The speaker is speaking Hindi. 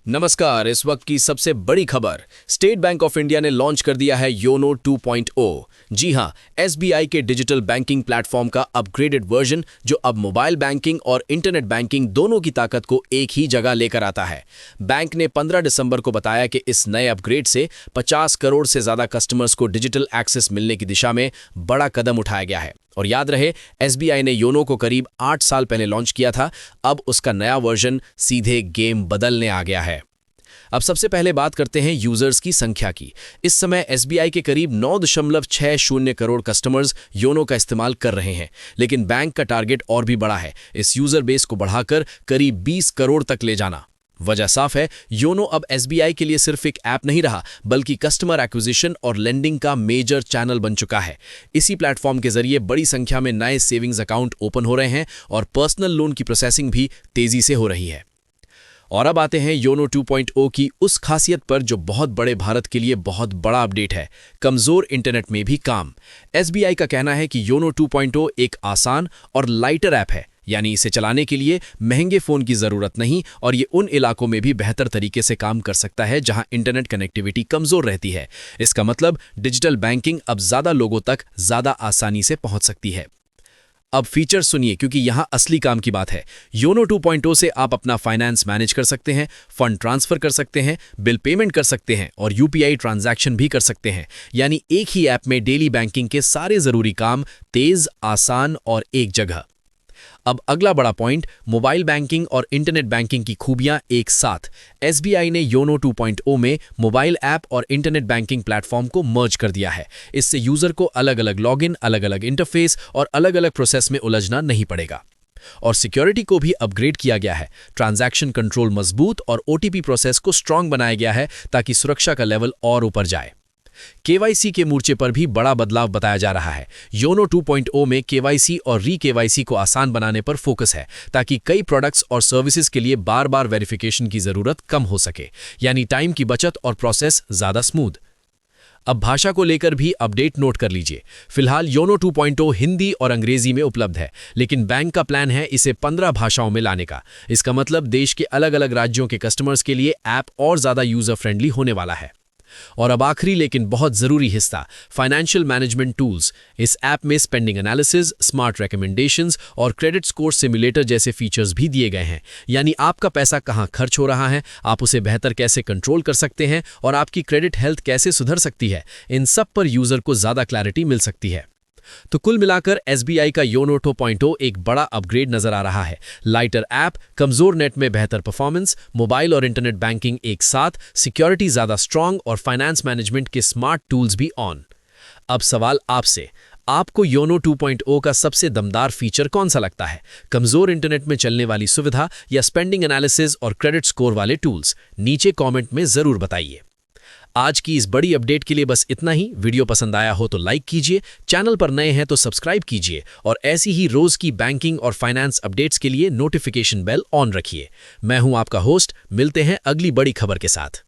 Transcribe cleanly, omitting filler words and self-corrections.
नमस्कार। इस वक्त की सबसे बड़ी खबर, स्टेट बैंक ऑफ इंडिया ने लॉन्च कर दिया है योनो 2.0। जी हां, एसबीआई के डिजिटल बैंकिंग प्लेटफॉर्म का अपग्रेडेड वर्जन जो अब मोबाइल बैंकिंग और इंटरनेट बैंकिंग दोनों की ताकत को एक ही जगह लेकर आता है। बैंक ने 15 दिसंबर को बताया कि इस नए अपग्रेड से 50 करोड़ से ज्यादा कस्टमर्स को डिजिटल एक्सेस मिलने की दिशा में बड़ा कदम उठाया गया है। और याद रहे, एसबीआई ने योनो को करीब 8 साल पहले लॉन्च किया था। अब उसका नया वर्जन सीधे गेम बदलने आ गया है। अब सबसे पहले बात करते हैं यूजर्स की संख्या की। इस समय एसबीआई के करीब 9.60 करोड़ कस्टमर्स योनो का इस्तेमाल कर रहे हैं, लेकिन बैंक का टारगेट और भी बड़ा है, इस यूजर बेस को बढ़ाकर करीब 20 करोड़ तक ले जाना। वजह साफ है, योनो अब एसबीआई के लिए सिर्फ एक ऐप नहीं रहा, बल्कि कस्टमर एक्विजिशन और लेंडिंग का मेजर चैनल बन चुका है। इसी प्लेटफॉर्म के जरिए बड़ी संख्या में नए सेविंग्स अकाउंट ओपन हो रहे हैं और पर्सनल लोन की प्रोसेसिंग भी तेजी से हो रही है। और अब आते हैं योनो 2.0 की उस खासियत पर जो बहुत बड़े भारत के लिए बहुत बड़ा अपडेट है, कमजोर इंटरनेट में भी काम। एसबीआई का कहना है कि योनो 2.0 एक आसान और लाइटर ऐप है, यानी इसे चलाने के लिए महंगे फोन की जरूरत नहीं और ये उन इलाकों में भी बेहतर तरीके से काम कर सकता है जहां इंटरनेट कनेक्टिविटी कमजोर रहती है। इसका मतलब डिजिटल बैंकिंग अब ज्यादा लोगों तक ज्यादा आसानी से पहुंच सकती है। अब फीचर सुनिए, क्योंकि यहां असली काम की बात है। योनो 2.0 से आप अपना फाइनेंस मैनेज कर सकते हैं, फंड ट्रांसफर कर सकते हैं, बिल पेमेंट कर सकते हैं और यूपीआई ट्रांजैक्शन भी कर सकते हैं। यानी एक ही ऐप में डेली बैंकिंग के सारे जरूरी काम तेज, आसान और एक जगह। अब अगला बड़ा पॉइंट, मोबाइल बैंकिंग और इंटरनेट बैंकिंग की खूबियां एक साथ। एसबीआई ने योनो 2.0 में मोबाइल ऐप और इंटरनेट बैंकिंग प्लेटफॉर्म को मर्ज कर दिया है। इससे यूजर को अलग अलग लॉगिन, अलग अलग इंटरफेस और अलग अलग प्रोसेस में उलझना नहीं पड़ेगा। और सिक्योरिटी को भी अपग्रेड किया गया है। ट्रांजैक्शन कंट्रोल मजबूत और ओटीपी प्रोसेस को स्ट्रांग बनाया गया है ताकि सुरक्षा का लेवल और ऊपर जाए। केवाईसी के मोर्चे पर भी बड़ा बदलाव बताया जा रहा है। योनो 2.0 में केवाईसी और री केवाईसी को आसान बनाने पर फोकस है, ताकि कई प्रोडक्ट्स और सर्विसेज के लिए बार बार वेरिफिकेशन की जरूरत कम हो सके, यानी टाइम की बचत और प्रोसेस ज्यादा स्मूथ। अब भाषा को लेकर भी अपडेट नोट कर लीजिए। फिलहाल योनो 2.0 हिंदी और अंग्रेजी में उपलब्ध है, लेकिन बैंक का प्लान है इसे 15 भाषाओं में लाने का। इसका मतलब देश के अलग अलग राज्यों के कस्टमर्स के लिए ऐप और ज्यादा यूजर फ्रेंडली होने वाला है। और अब आखिरी लेकिन बहुत जरूरी हिस्सा, फाइनेंशियल मैनेजमेंट टूल्स। इस ऐप में स्पेंडिंग एनालिसिस, स्मार्ट रिकमेंडेशंस और क्रेडिट स्कोर सिमुलेटर जैसे फीचर्स भी दिए गए हैं। यानी आपका पैसा कहां खर्च हो रहा है, आप उसे बेहतर कैसे कंट्रोल कर सकते हैं और आपकी क्रेडिट हेल्थ कैसे सुधर सकती है, इन सब पर यूजर को ज्यादा क्लैरिटी मिल सकती है। तो कुल मिलाकर एसबीआई का योनो 2.0 एक बड़ा अपग्रेड नजर आ रहा है। लाइटर ऐप, कमजोर नेट में बेहतर परफॉर्मेंस, मोबाइल और इंटरनेट बैंकिंग एक साथ, सिक्योरिटी ज्यादा स्ट्रांग और फाइनेंस मैनेजमेंट के स्मार्ट टूल्स भी ऑन। अब सवाल आपसे, आपको योनो 2.0 का सबसे दमदार फीचर कौन सा लगता है? कमजोर इंटरनेट में चलने वाली सुविधा या स्पेंडिंग एनालिसिस और क्रेडिट स्कोर वाले टूल्स? नीचे कमेंट में जरूर बताइए। आज की इस बड़ी अपडेट के लिए बस इतना ही। वीडियो पसंद आया हो तो लाइक कीजिए, चैनल पर नए हैं तो सब्सक्राइब कीजिए और ऐसी ही रोज की बैंकिंग और फाइनेंस अपडेट्स के लिए नोटिफिकेशन बेल ऑन रखिए। मैं हूं आपका होस्ट, मिलते हैं अगली बड़ी खबर के साथ।